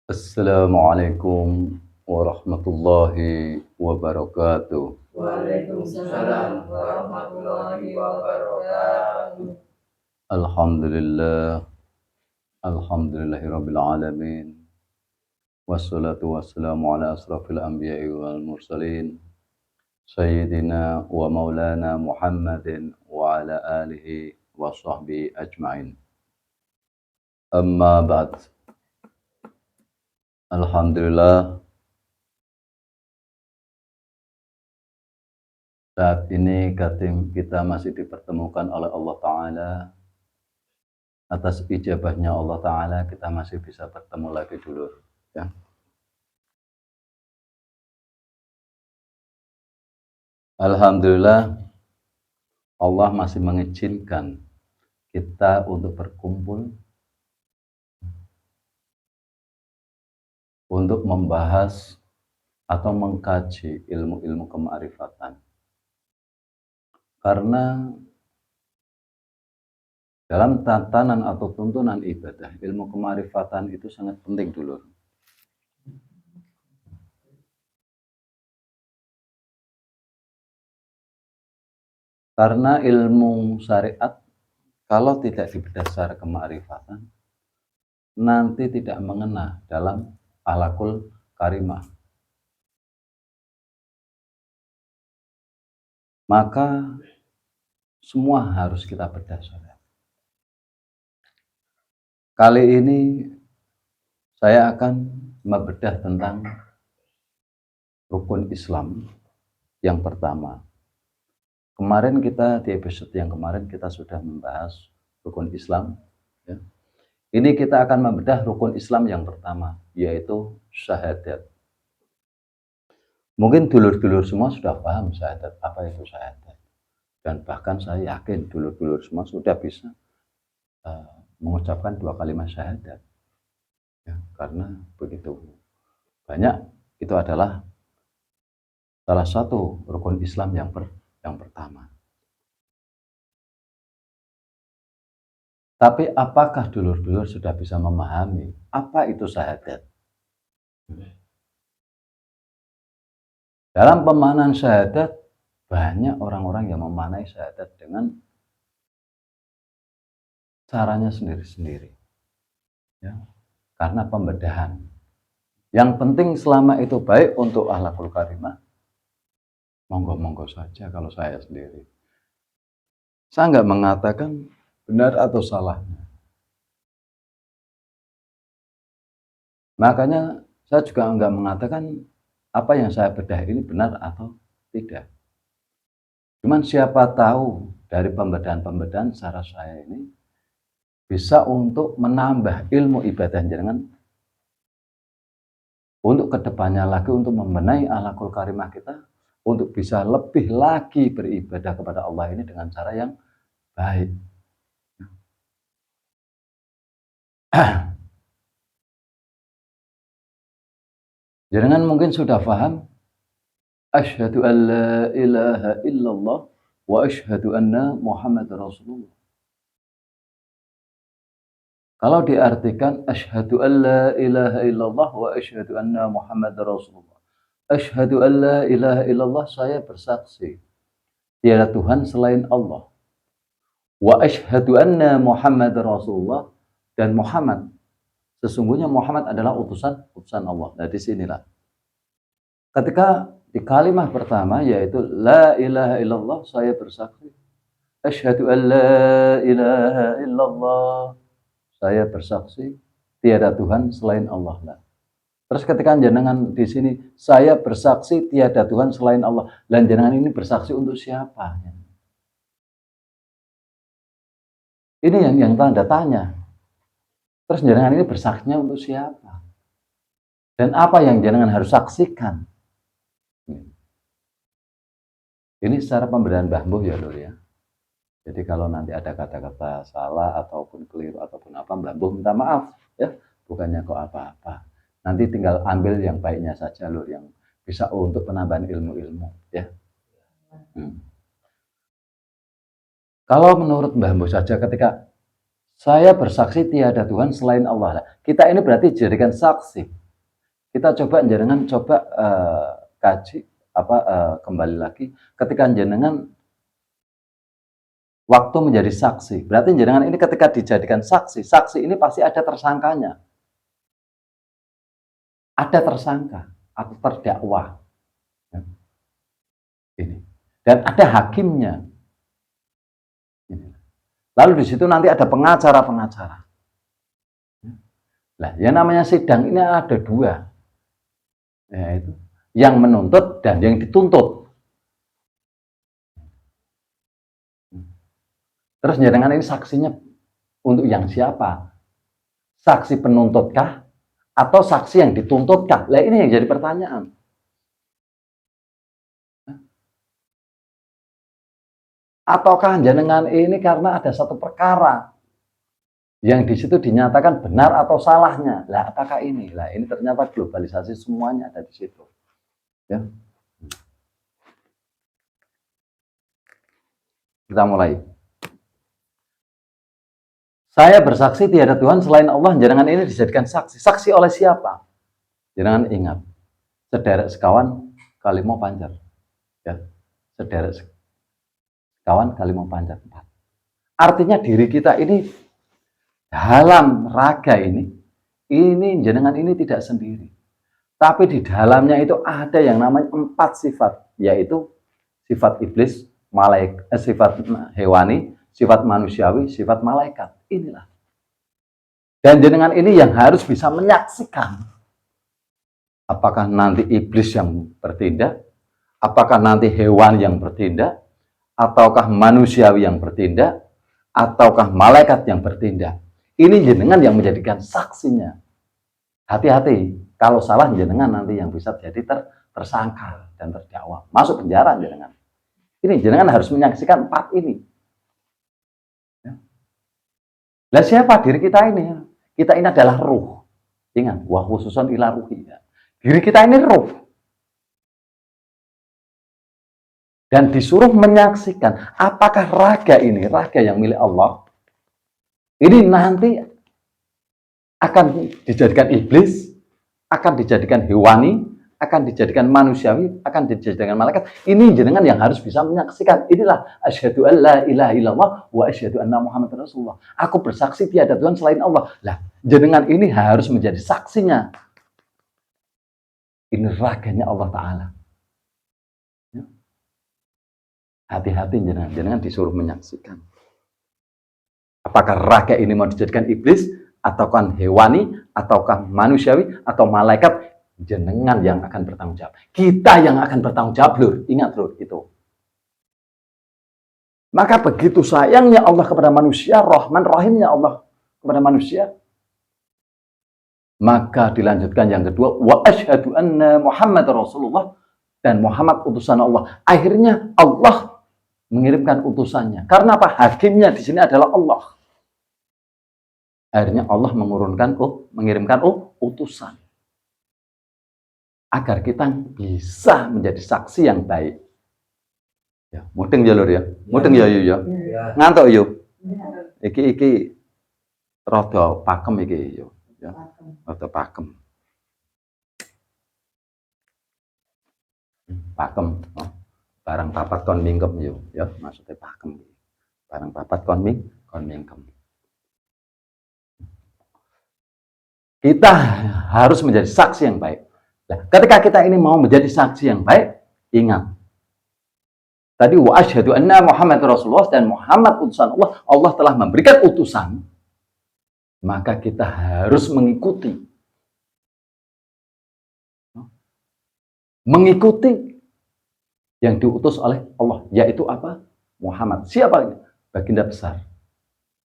Assalamualaikum warahmatullahi wabarakatuh. Waalaikumsalam warahmatullahi wabarakatuh. Alhamdulillah, alhamdulillahirabbil alamin. Wassalatu wassalamu ala asrafil anbiya'i wal mursalin. Sayyidina wa maulana Muhammadin wa ala alihi wa sahbihi ajma'in. Amma ba'd. Alhamdulillah, saat ini kita masih dipertemukan oleh Allah Ta'ala. Atas ijabahnya Allah Ta'ala kita masih bisa bertemu lagi dulu ya. Alhamdulillah Allah masih mengizinkan kita untuk berkumpul untuk membahas atau mengkaji ilmu-ilmu kemakrifatan. Karena dalam tatanan atau tuntunan ibadah, ilmu kemakrifatan itu sangat penting dulu. Karena ilmu syariat kalau tidak dibedah secara kemakrifatan nanti tidak mengena dalam akhlakul karimah. Maka semua harus kita bedah, saudara. Kali ini saya akan membedah tentang rukun Islam yang pertama. Kemarin kita di episode yang kemarin kita sudah membahas rukun Islam. Ya. Ini kita akan membedah rukun Islam yang pertama, yaitu syahadat. Mungkin dulur-dulur semua sudah paham syahadat, apa itu syahadat. Dan bahkan saya yakin dulur-dulur semua sudah bisa mengucapkan dua kalimat syahadat. Ya, karena begitu banyak itu adalah salah satu rukun Islam yang pertama. Tapi apakah dulur-dulur sudah bisa memahami apa itu syahadat? Dalam pemahaman syahadat, banyak orang-orang yang memaknai syahadat dengan caranya sendiri-sendiri. Ya, karena pembedahan. Yang penting selama itu baik untuk akhlakul karimah, monggo-monggo saja kalau saya sendiri. Saya nggak mengatakan benar atau salahnya. Makanya saya juga nggak mengatakan apa yang saya bedah ini benar atau tidak. Cuman siapa tahu dari pembedahan-pembedahan cara saya ini bisa untuk menambah ilmu ibadah jenengan untuk kedepannya lagi untuk membenahi akhlakul karimah kita untuk bisa lebih lagi beribadah kepada Allah ini dengan cara yang baik. Jenengan mungkin sudah paham asyhadu an la ilaha illallah wa asyhadu anna Muhammad Rasulullah. Kalau diartikan asyhadu an la ilaha illallah wa asyhadu anna Muhammad Rasulullah. Asyhadu an la ilaha illallah, saya bersaksi tiada Tuhan selain Allah. Wa asyhadu anna Muhammad Rasulullah, dan Muhammad sesungguhnya Muhammad adalah utusan Allah. Nah, disinilah ketika di kalimat pertama yaitu la ilaha illallah, saya bersaksi asyhadu an la ilaha illallah, saya bersaksi tiada Tuhan selain Allah. Nah, terus ketika jenengan di sini saya bersaksi tiada Tuhan selain Allah, dan jenengan ini bersaksi untuk siapa? Ini yang tanda tanya. Terus jenengan ini bersaksinya untuk siapa? Dan apa yang jenengan harus saksikan? Ini secara pembedaan Mbah Mbuh ya, Lur ya. Jadi kalau nanti ada kata-kata salah ataupun keliru ataupun apa, Mbah Mbuh minta maaf ya. Bukannya kok apa-apa. Nanti tinggal ambil yang baiknya saja, Lur, yang bisa untuk penambahan ilmu-ilmu ya. Kalau menurut Mbah Mbuh saja ketika Saya bersaksi tiada Tuhan selain Allah. Kita ini berarti jadikan saksi. Kita coba jenengan kaji kembali lagi ketika jenengan waktu menjadi saksi. Berarti jenengan ini ketika dijadikan saksi, saksi ini pasti ada tersangkanya. Ada tersangka atau terdakwa. Ini. Dan ada hakimnya. Ini. Lalu di situ nanti ada pengacara-pengacara. Nah, yang namanya sidang ini ada dua, yaitu yang menuntut dan yang dituntut. Terus jenengan ini saksinya untuk yang siapa? Saksi penuntutkah? Atau saksi yang dituntutkah? Nah, ini yang jadi pertanyaan. Ataukah jenengan ini karena ada satu perkara yang di situ dinyatakan benar atau salahnya? Lah, apakah ini? Lah, ini ternyata globalisasi semuanya ada di situ. Ya. Kita mulai. Saya bersaksi tiada Tuhan selain Allah, jenengan ini dijadikan saksi. Saksi oleh siapa? Jenengan ingat, sederek sekawan kalimo panjar. Ya, sederek sekawan kalimo panjar. Artinya diri kita ini dalam raga ini jenengan ini tidak sendiri. Tapi di dalamnya itu ada yang namanya 4 sifat, yaitu sifat iblis, sifat hewani, sifat manusiawi, sifat malaikat. Inilah. Dan jenengan ini yang harus bisa menyaksikan. Apakah nanti iblis yang bertindak? Apakah nanti hewan yang bertindak? Ataukah manusiawi yang bertindak? Ataukah malaikat yang bertindak? Ini jenengan yang menjadikan saksinya. Hati-hati, kalau salah jenengan nanti yang bisa jadi tersangka dan terdakwa. Masuk penjara jenengan. Ini jenengan harus menyaksikan 4 ini. Lah siapa diri kita ini? Kita ini adalah ruh. Ingat, wa khususan ila ruhi. Diri kita ini ruh. Dan disuruh menyaksikan apakah raga ini, raga yang milik Allah, ini nanti akan dijadikan iblis, akan dijadikan hewani, akan dijadikan manusiawi, akan dijadikan malaikat. Ini jenengan yang harus bisa menyaksikan. Inilah asyhadu an la ilaha illallah wa asyhadu anna Muhammadar Rasulullah. Aku bersaksi tiada Tuhan selain Allah. Lah, jenengan ini harus menjadi saksinya. Ini raganya Allah Ta'ala. Ya. Hati-hati jenengan disuruh menyaksikan. Apakah raga ini mau dijadikan iblis, ataukah hewani, ataukah manusiawi, atau malaikat? Jenengan yang akan bertanggung jawab. Kita yang akan bertanggung jawab, lur. Ingat, lur, itu. Maka begitu sayangnya Allah kepada manusia, Rahman Rahimnya Allah kepada manusia, maka dilanjutkan yang kedua, wa asyhadu anna Muhammadar Rasulullah, dan Muhammad utusan Allah. Akhirnya Allah mengirimkan utusannya. Karena apa? Hakimnya di sini adalah Allah. Akhirnya Allah mengirimkan utusan. Agar kita bisa menjadi saksi yang baik. Ya, mudeng ya lur ya. Mudeng ya ya. Ngantuk yo. Iki rada pakem iki yo. Ya. Rada pakem. Pakem. Oh. Barang papat kon mingkem yo, ya maksudnya pakem. Barang papat kon mingkem. Kita harus menjadi saksi yang baik. Nah, ketika kita ini mau menjadi saksi yang baik, ingat. Tadi wa asyhadu anna Muhammadar Rasulullah, dan Muhammad utusan Allah. Allah telah memberikan utusan. Maka kita harus mengikuti. Mengikuti yang diutus oleh Allah, yaitu apa? Muhammad. Siapa ini? Baginda besar.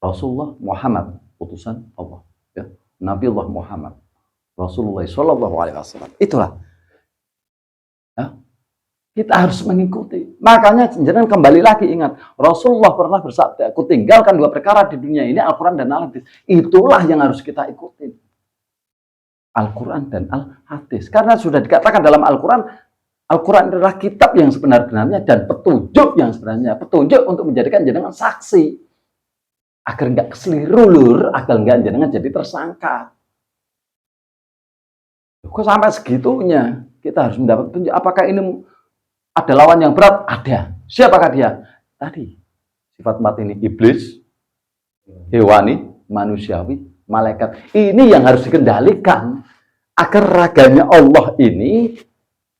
Rasulullah Muhammad, utusan Allah. Ya. Nabiullah Muhammad. Rasulullah Shallallahu Alaihi Wasallam. Itulah. Ya. Kita harus mengikuti. Makanya jangan kembali lagi ingat. Rasulullah pernah bersabda, aku tinggalkan 2 perkara di dunia ini, Al-Quran dan Al-Hadis. Itulah yang harus kita ikuti. Al-Quran dan Al-Hadis. Karena sudah dikatakan dalam Al-Quran, Al-Quran adalah kitab yang sebenar-benarnya dan petunjuk yang sebenarnya. Petunjuk untuk menjadikan jenengan saksi. Agar nggak keseliru lur, agar nggak jenengan jadi tersangka. Kok sampai segitunya kita harus mendapat petunjuk. Apakah ini ada lawan yang berat? Ada. Siapakah dia? Tadi sifat empat ini: iblis, hewani, manusiawi, malaikat. Ini yang harus dikendalikan agar raganya Allah ini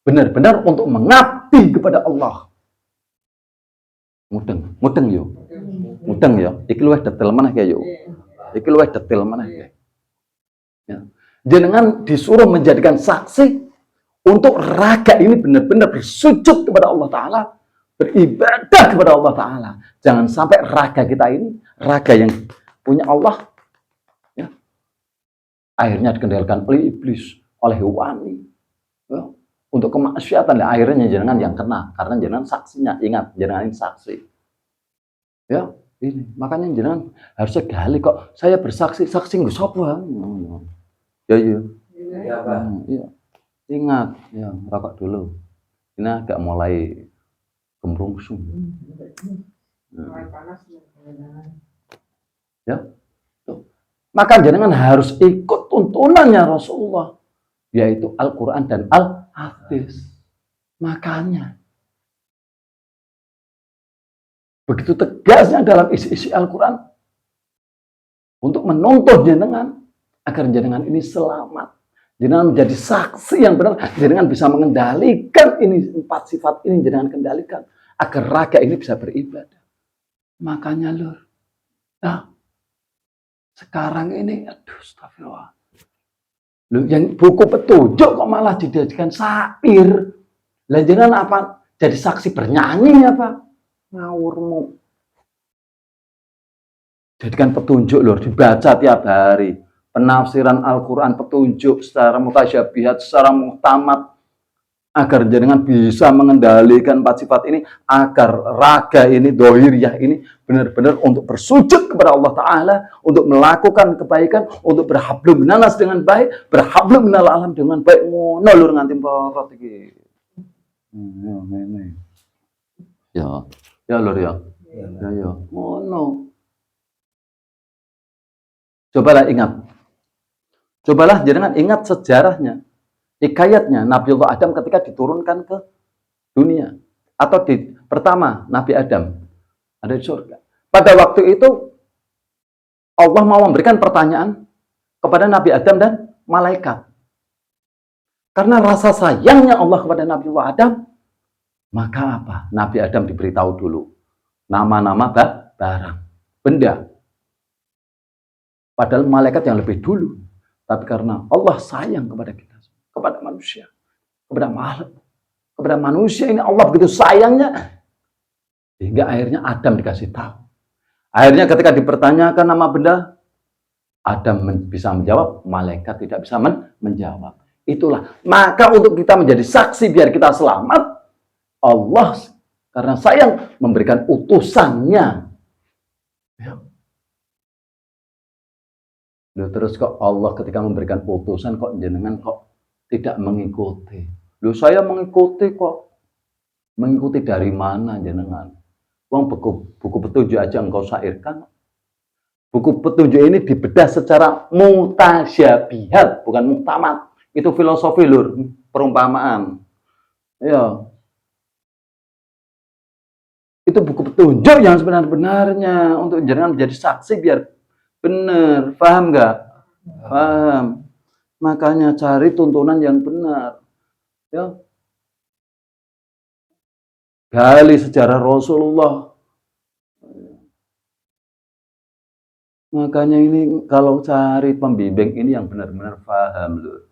benar-benar untuk mengabdi kepada Allah. Mudeng yo. Mudeng ya. Iki luwih detail maneh ya yo. Iki luwih detail maneh ya. Jenengan disuruh menjadikan saksi untuk raga ini benar-benar bersujud kepada Allah Ta'ala, beribadah kepada Allah Ta'ala. Jangan sampai raga kita ini, raga yang punya Allah, ya, akhirnya dikendalikan oleh iblis, oleh hewani, ya, untuk kemaksiatan. Ya, akhirnya jenengan yang kena, karena jenengan saksinya. Ingat, jenengan ini saksi. Ya, ini makanya jenengan harusnya gali kok. Saya bersaksi, saksi nggak sapa. Ya, iya. Ya, Pak. Iya. Ingat, ya, rokok dulu. Ini agak mulai gemrungsung. Mulai panas. Ya. Tuh. Maka jenengan harus ikut tuntunannya Rasulullah, yaitu Al-Quran dan Al-Hadis. Makanya begitu tegasnya dalam isi-isi Al-Quran untuk menuntut jenengan agar jenengan ini selamat. Jenengan menjadi saksi yang benar, jenengan bisa mengendalikan ini, 4 sifat ini jenengan kendalikan agar raga ini bisa beribadah. Makanya lur, nah, sekarang ini, aduh, astagfirullah. Loh, yang buku petunjuk kok malah dijadikan syair. Lah jenengan apa? Jadi saksi bernyanyi apa? Ngawurmu. Jadikan petunjuk lur, dibaca tiap hari. Penafsiran Al-Quran, petunjuk secara mutasyabihat, secara muhtamat, agar jenengan bisa mengendalikan 4 sifat ini, agar raga ini, dohiriyah ini, benar-benar untuk bersujud kepada Allah Ta'ala, untuk melakukan kebaikan, untuk berhablum minanas dengan baik, berhablum minal alam dengan baik. Ngono lur nganti porot iki. Ya lur ya. Ya. Ngono. Cobalah ingat. Cobalah jenengan ingat sejarahnya, hikayatnya Nabiullah Adam ketika diturunkan ke dunia. Atau pertama Nabi Adam ada di surga. Pada waktu itu Allah mau memberikan pertanyaan kepada Nabi Adam dan malaikat. Karena rasa sayangnya Allah kepada Nabiullah Adam, maka apa? Nabi Adam diberitahu dulu nama-nama barang, benda. Padahal malaikat yang lebih dulu. Tapi karena Allah sayang kepada kita, kepada manusia, kepada makhluk, kepada manusia ini Allah begitu sayangnya, hingga akhirnya Adam dikasih tahu. Akhirnya ketika dipertanyakan nama benda, Adam bisa menjawab, malaikat tidak bisa menjawab. Itulah, maka untuk kita menjadi saksi biar kita selamat, Allah karena sayang memberikan utusannya. Ya. Loh, terus kok Allah ketika memberikan utusan kok jenengan kok tidak mengikuti? Loh, saya mengikuti kok. Mengikuti dari mana jenengan? Wong buku petunjuk aja engkau syairkan. Buku petunjuk ini dibedah secara mutasyabihat, bukan muhtamat. Itu filosofi lur, perumpamaan. Ya. Itu buku petunjuk yang sebenar-benarnya untuk jenengan menjadi saksi biar benar, paham nggak? Paham. Makanya cari tuntunan yang benar. Ya. Gali sejarah Rasulullah. Makanya ini kalau cari pembimbing ini yang benar-benar paham loh.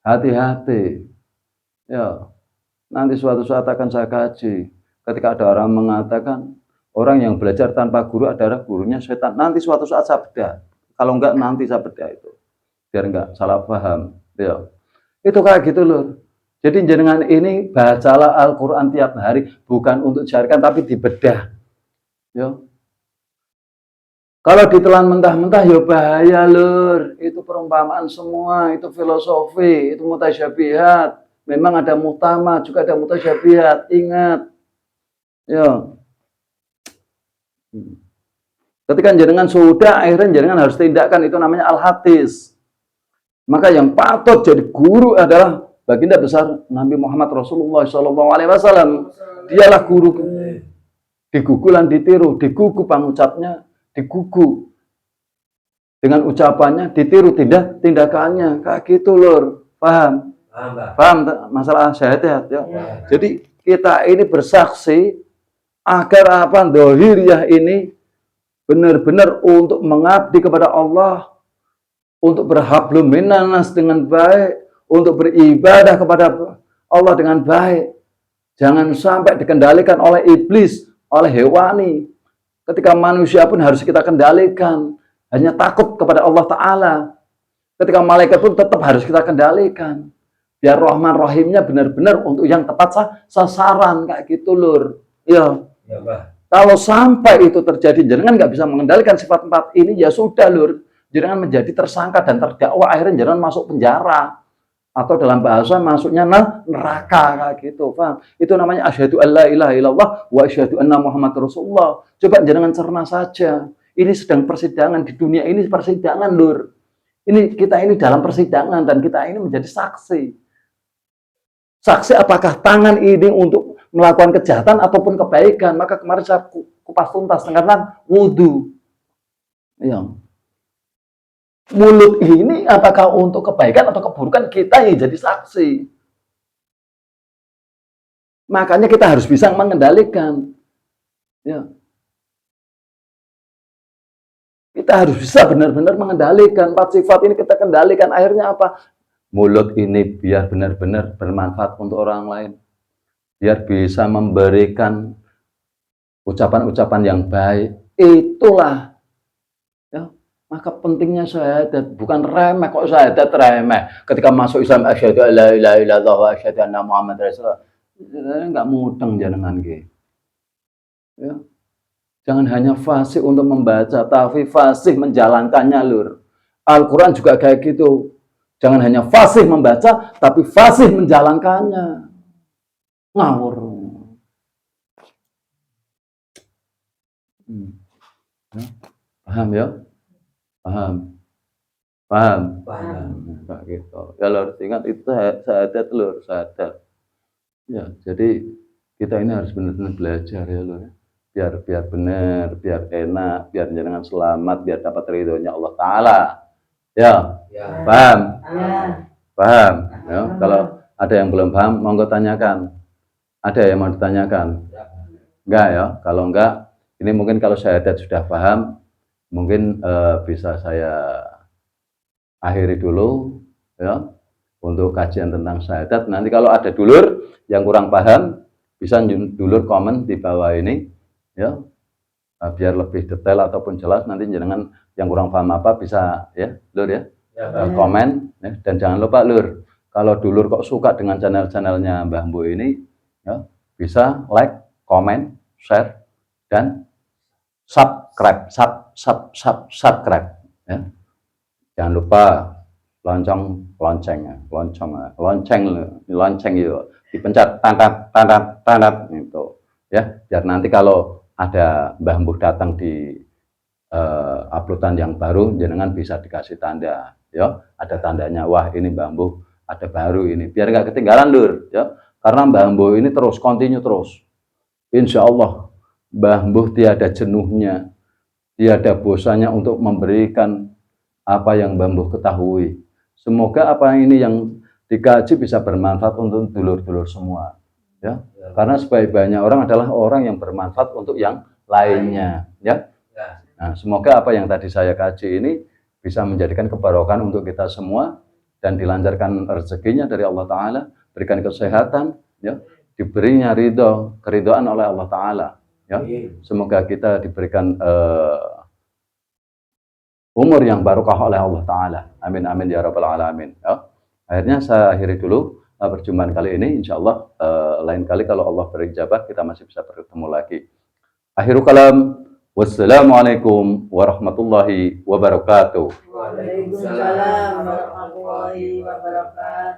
Hati-hati. Ya. Nanti suatu saat akan saya kaji. Ketika ada orang mengatakan orang yang belajar tanpa guru adalah gurunya setan. Nanti suatu saat saya bedah. Kalau enggak nanti saya bedah itu. Biar enggak salah paham. Ya. Itu kayak gitu loh. Jadi jenengan ini bacalah Al-Quran tiap hari. Bukan untuk disyariatkan tapi dibedah. Ya. Kalau ditelan mentah-mentah ya bahaya lur. Itu perumpamaan semua. Itu filosofi. Itu mutasyabihat. Memang ada muhtamat juga ada mutasyabihat. Ingat. Ya. Ketika jenengan sudah, akhirnya jenengan harus tindakan, itu namanya al-hadis. Maka yang patut jadi guru adalah baginda besar Nabi Muhammad Rasulullah SAW. Dialah guru. Digugu lan ditiru, digugu pengucapnya, digugu dengan ucapannya, ditiru tindakannya, kayak gitu lur. Paham? Paham masalah syahadat ya. Jadi kita ini bersaksi agar apa dohiriyah ini benar-benar untuk mengabdi kepada Allah, untuk berhablum minannas dengan baik, untuk beribadah kepada Allah dengan baik. Jangan sampai dikendalikan oleh iblis, oleh hewani. Ketika manusia pun harus kita kendalikan. Hanya takut kepada Allah Ta'ala. Ketika malaikat pun tetap harus kita kendalikan. Biar Rahman Rahimnya benar-benar untuk yang tepat sasaran. Kayak gitu lur. Ya. Ya, kalau sampai itu terjadi, jenengan nggak bisa mengendalikan sifat empat ini, ya sudah lur. Jenengan menjadi tersangka dan terdakwa, akhirnya jenengan masuk penjara. Atau dalam bahasa masuknya neraka kayak gitu, paham? Itu namanya asyhadu alla ilaha illallah wa asyhadu anna Muhammad Rasulullah. Coba jangan cerna saja. Ini sedang persidangan di dunia ini, persidangan lur. Kita ini dalam persidangan dan kita ini menjadi saksi. Saksi apakah tangan ini untuk melakukan kejahatan ataupun kebaikan. Maka kemarin saya kupas tuntas dengan wudu. Ya. Mulut ini apakah untuk kebaikan atau keburukan, kita yang jadi saksi. Makanya kita harus bisa mengendalikan. Ya. Kita harus bisa benar-benar mengendalikan. 4 sifat ini kita kendalikan. Akhirnya apa? Mulut ini biar benar-benar bermanfaat untuk orang lain. Biar bisa memberikan ucapan-ucapan yang baik. Itulah. Ya. Maka pentingnya syahadat, bukan remeh kok syahadat remeh. Ketika masuk Islam asyhadu alla ilaha illallah wa asyhadu anna Muhammad Rasulullah. Enggak mudeng jenengan nggih. Ya. Jangan hanya fasih untuk membaca, tapi fasih menjalankannya lur. Al-Qur'an juga kayak gitu. Jangan hanya fasih membaca, tapi fasih menjalankannya. Ngawur. Ya. Paham ya? Paham. Nah, gitu. Ya lur, ingat itu syahadat lur, syahadat. Ya, jadi kita ini harus benar-benar belajar ya lur. Biar benar, biar enak, biar jenengan selamat, biar dapat ridhonya Allah Ta'ala. Ya. Paham? Paham. Ya. Kalau ada yang belum paham, monggo tanyakan. Ada yang mau ditanyakan? Enggak ya? Kalau enggak, ini mungkin kalau syahadat sudah paham, mungkin bisa saya akhiri dulu ya untuk kajian tentang syahadat. Nanti kalau ada dulur yang kurang paham, bisa dulur komen di bawah ini ya, biar lebih detail ataupun jelas. Nanti jenengan yang kurang paham apa bisa ya lur ya, komen ya. Dan jangan lupa lur, kalau dulur kok suka dengan channel-channelnya Mbah Mbo ini ya, bisa like, komen, share, dan subscribe ya. Jangan lupa lonceng yuk dipencet tandat itu ya, biar nanti kalau ada Mbah Mbuh datang di uploadan yang baru, jenengan bisa dikasih tanda ya, ada tandanya, wah ini Mbah Mbuh ada baru ini, biar nggak ketinggalan lur ya, karena Mbah Mbuh ini terus continue terus. Insya Allah Mbah Mbuh tiada jenuhnya, tiada bosannya untuk memberikan apa yang Mbah Mbuh ketahui. Semoga apa ini yang dikaji bisa bermanfaat untuk dulur-dulur semua ya. Karena sebaik-baiknya orang adalah orang yang bermanfaat untuk yang lainnya ya. Nah, semoga apa yang tadi saya kaji ini bisa menjadikan kebarokan untuk kita semua dan dilancarkan rezekinya dari Allah Ta'ala, berikan kesehatan ya, diberinya keridhaan oleh Allah Ta'ala ya. Semoga kita diberikan umur yang barokah oleh Allah Ta'ala. Amin amin ya rabbal alamin ya. Akhirnya saya akhiri dulu perjumpaan kali ini. Insya Allah lain kali kalau Allah berijabah kita masih bisa bertemu lagi. Akhirul kalam, wassalamualaikum warahmatullahi wabarakatuh. Waalaikumsalam warahmatullahi wabarakatuh.